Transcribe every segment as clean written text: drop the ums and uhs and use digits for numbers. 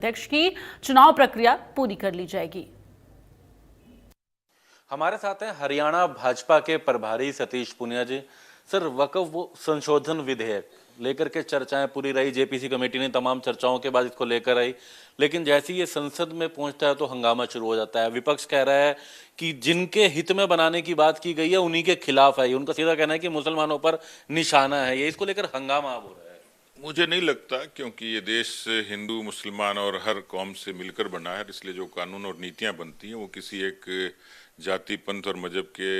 अध्यक्ष की चुनाव प्रक्रिया पूरी कर ली जाएगी। हमारे साथ हैं हरियाणा भाजपा के प्रभारी सतीश पुनिया जी। सर, वक्फ संशोधन विधेयक लेकर के चर्चाएं पूरी रही, जेपीसी कमेटी ने तमाम चर्चाओं के बाद इसको लेकर आई, लेकिन जैसे ही ये संसद में पहुंचता है तो हंगामा शुरू हो जाता है। विपक्ष कह रहा है कि जिनके हित में बनाने की बात की गई है उन्हीं के खिलाफ है। उनका सीधा कहना है कि मुसलमानों पर निशाना है ये, इसको लेकर हंगामा अब हो रहा है। मुझे नहीं लगता, क्योंकि ये देश हिंदू मुसलमान और हर कौम से मिलकर बना है, इसलिए जो कानून और नीतियां बनती हैं वो किसी एक जाति, पंथ और मजहब के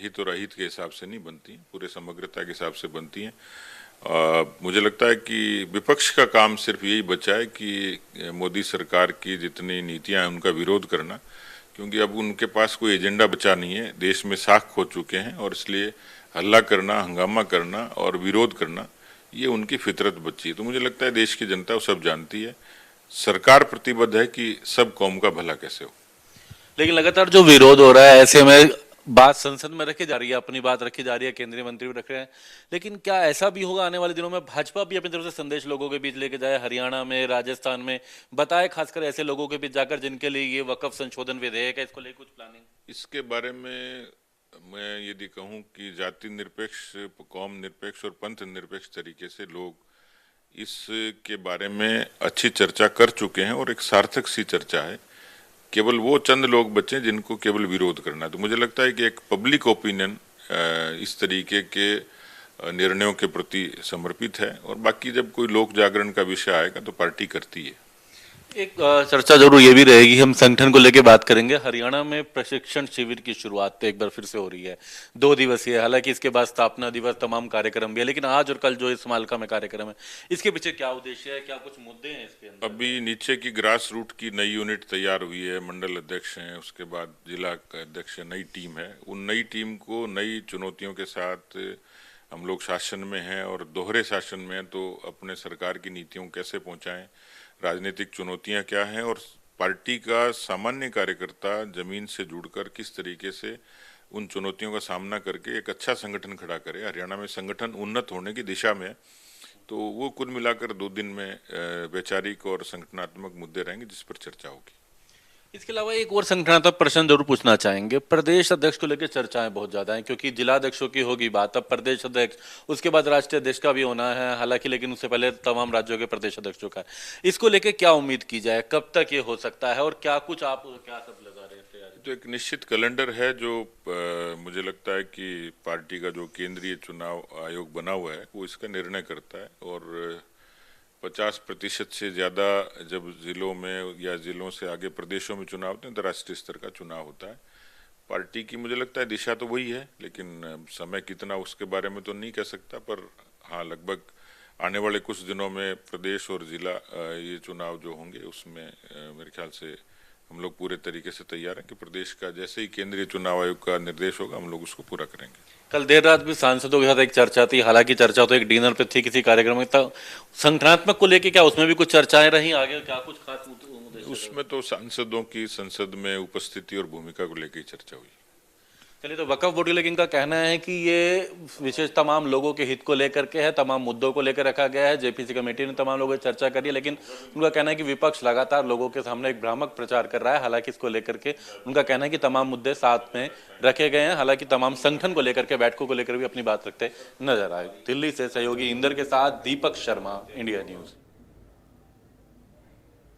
हित और अहित के हिसाब से नहीं बनती, पूरे समग्रता के हिसाब से बनती हैं। मुझे लगता है कि विपक्ष का काम सिर्फ यही बचा है कि मोदी सरकार की जितनी नीतियां हैं उनका विरोध करना, क्योंकि अब उनके पास कोई एजेंडा बचा नहीं है। देश में साख खो चुके हैं और इसलिए हल्ला करना, हंगामा करना और विरोध करना ये उनकी फितरत बची है। तो मुझे लगता है देश की जनता वो सब जानती है, सरकार प्रतिबद्ध है कि सब कौम का भला कैसे हो। लेकिन लगातार जो विरोध हो रहा है, ऐसे में बात संसद में रखी जा रही है, अपनी बात रखी जा रही है, केंद्रीय मंत्री भी रख रहे हैं, लेकिन क्या ऐसा भी होगा आने वाले दिनों में भाजपा भी अपनी तरफ से संदेश लोगों के बीच लेके जाए, हरियाणा में, राजस्थान में बताए, खासकर ऐसे लोगों के बीच जाकर जिनके लिए ये वक्फ संशोधन विधेयक है, इसको लेकर कुछ प्लानिंग? इसके बारे में मैं यदि कहूं कि जाति निरपेक्ष, कौम निरपेक्ष और पंथ निरपेक्ष तरीके से लोग इसके बारे में अच्छी चर्चा कर चुके हैं और एक सार्थक सी चर्चा है। केवल वो चंद लोग बचे जिनको केवल विरोध करना है। तो मुझे लगता है कि एक पब्लिक ओपिनियन इस तरीके के निर्णयों के प्रति समर्पित है, और बाकी जब कोई लोक जागरण का विषय आएगा तो पार्टी करती है। एक चर्चा जरूर ये भी रहेगी, हम संगठन को लेकर बात करेंगे। हरियाणा में प्रशिक्षण शिविर की शुरुआत एक बार फिर से हो रही है, 2 दिवसीय। हालांकि इसके बाद स्थापना दिवस, तमाम कार्यक्रम भी है, लेकिन आज और कल जो इस मालका में कार्यक्रम है, इसके पीछे क्या उद्देश्य है, क्या कुछ मुद्दे हैं इसके अंदर? अभी नीचे की ग्रास रूट की नई यूनिट तैयार हुई है, मंडल अध्यक्ष हैं, उसके बाद जिला अध्यक्ष, नई टीम है। उन नई टीम को नई चुनौतियों के साथ हम लोग शासन में हैं और दोहरे शासन में हैं, तो अपने सरकार की नीतियों कैसे पहुंचाएं, राजनीतिक चुनौतियां क्या हैं, और पार्टी का सामान्य कार्यकर्ता जमीन से जुड़कर किस तरीके से उन चुनौतियों का सामना करके एक अच्छा संगठन खड़ा करे। हरियाणा में संगठन उन्नत होने की दिशा में है, तो वो कुल मिलाकर 2 दिन में वैचारिक और संगठनात्मक मुद्दे रहेंगे जिस पर चर्चा होगी। इसके अलावा एक और संगठनात्मक प्रश्न जरूर पूछना चाहेंगे। प्रदेश अध्यक्ष को लेकर चर्चाएं बहुत ज्यादा हैं, क्योंकि जिला अध्यक्षों की होगी बात, अब प्रदेश अध्यक्ष, उसके बाद राष्ट्रीय अध्यक्ष का भी होना है हालांकि, लेकिन उससे पहले तमाम राज्यों के प्रदेश अध्यक्षों का। इसको लेकर क्या उम्मीद की जाए, कब तक ये हो सकता है, और क्या कुछ आप क्या सब लगा रहे हैं तैयारी? तो एक निश्चित कैलेंडर है जो मुझे लगता है कि पार्टी का जो केंद्रीय चुनाव आयोग बना हुआ है वो इसका निर्णय करता है, और 50% से ज़्यादा जब जिलों में या जिलों से आगे प्रदेशों में चुनाव होते हैं तो राष्ट्रीय स्तर का चुनाव होता है। पार्टी की मुझे लगता है दिशा तो वही है, लेकिन समय कितना उसके बारे में तो नहीं कह सकता, पर हाँ, लगभग आने वाले कुछ दिनों में प्रदेश और जिला ये चुनाव जो होंगे उसमें मेरे ख्याल से हम लोग पूरे तरीके से तैयार हैं कि प्रदेश का जैसे ही केंद्रीय चुनाव आयोग का निर्देश होगा हम लोग उसको पूरा करेंगे। कल देर रात भी सांसदों के साथ एक चर्चा थी, हालांकि चर्चा तो एक डिनर पे थी किसी कार्यक्रम में, तो संगठनात्मक को लेके क्या उसमें भी कुछ चर्चाएं रही, आगे क्या कुछ खास मुद्दे? उसमें तो सांसदों की संसद में उपस्थिति और भूमिका को लेकर चर्चा हुई। चलिए, तो वक्फ बोर्ड, लेकिन इनका कहना है कि ये विशेष तमाम लोगों के हित को लेकर के है, तमाम मुद्दों को लेकर रखा गया है। जेपीसी कमेटी ने तमाम लोगों से चर्चा करी है, लेकिन उनका कहना है कि विपक्ष लगातार लोगों के सामने एक भ्रामक प्रचार कर रहा है। हालांकि इसको लेकर के उनका कहना है कि तमाम मुद्दे साथ में रखे गए हैं, हालांकि तमाम संगठन को लेकर के, बैठकों को लेकर भी अपनी बात रखते नजर आए। दिल्ली से सहयोगी इंदर के साथ दीपक शर्मा, इंडिया न्यूज।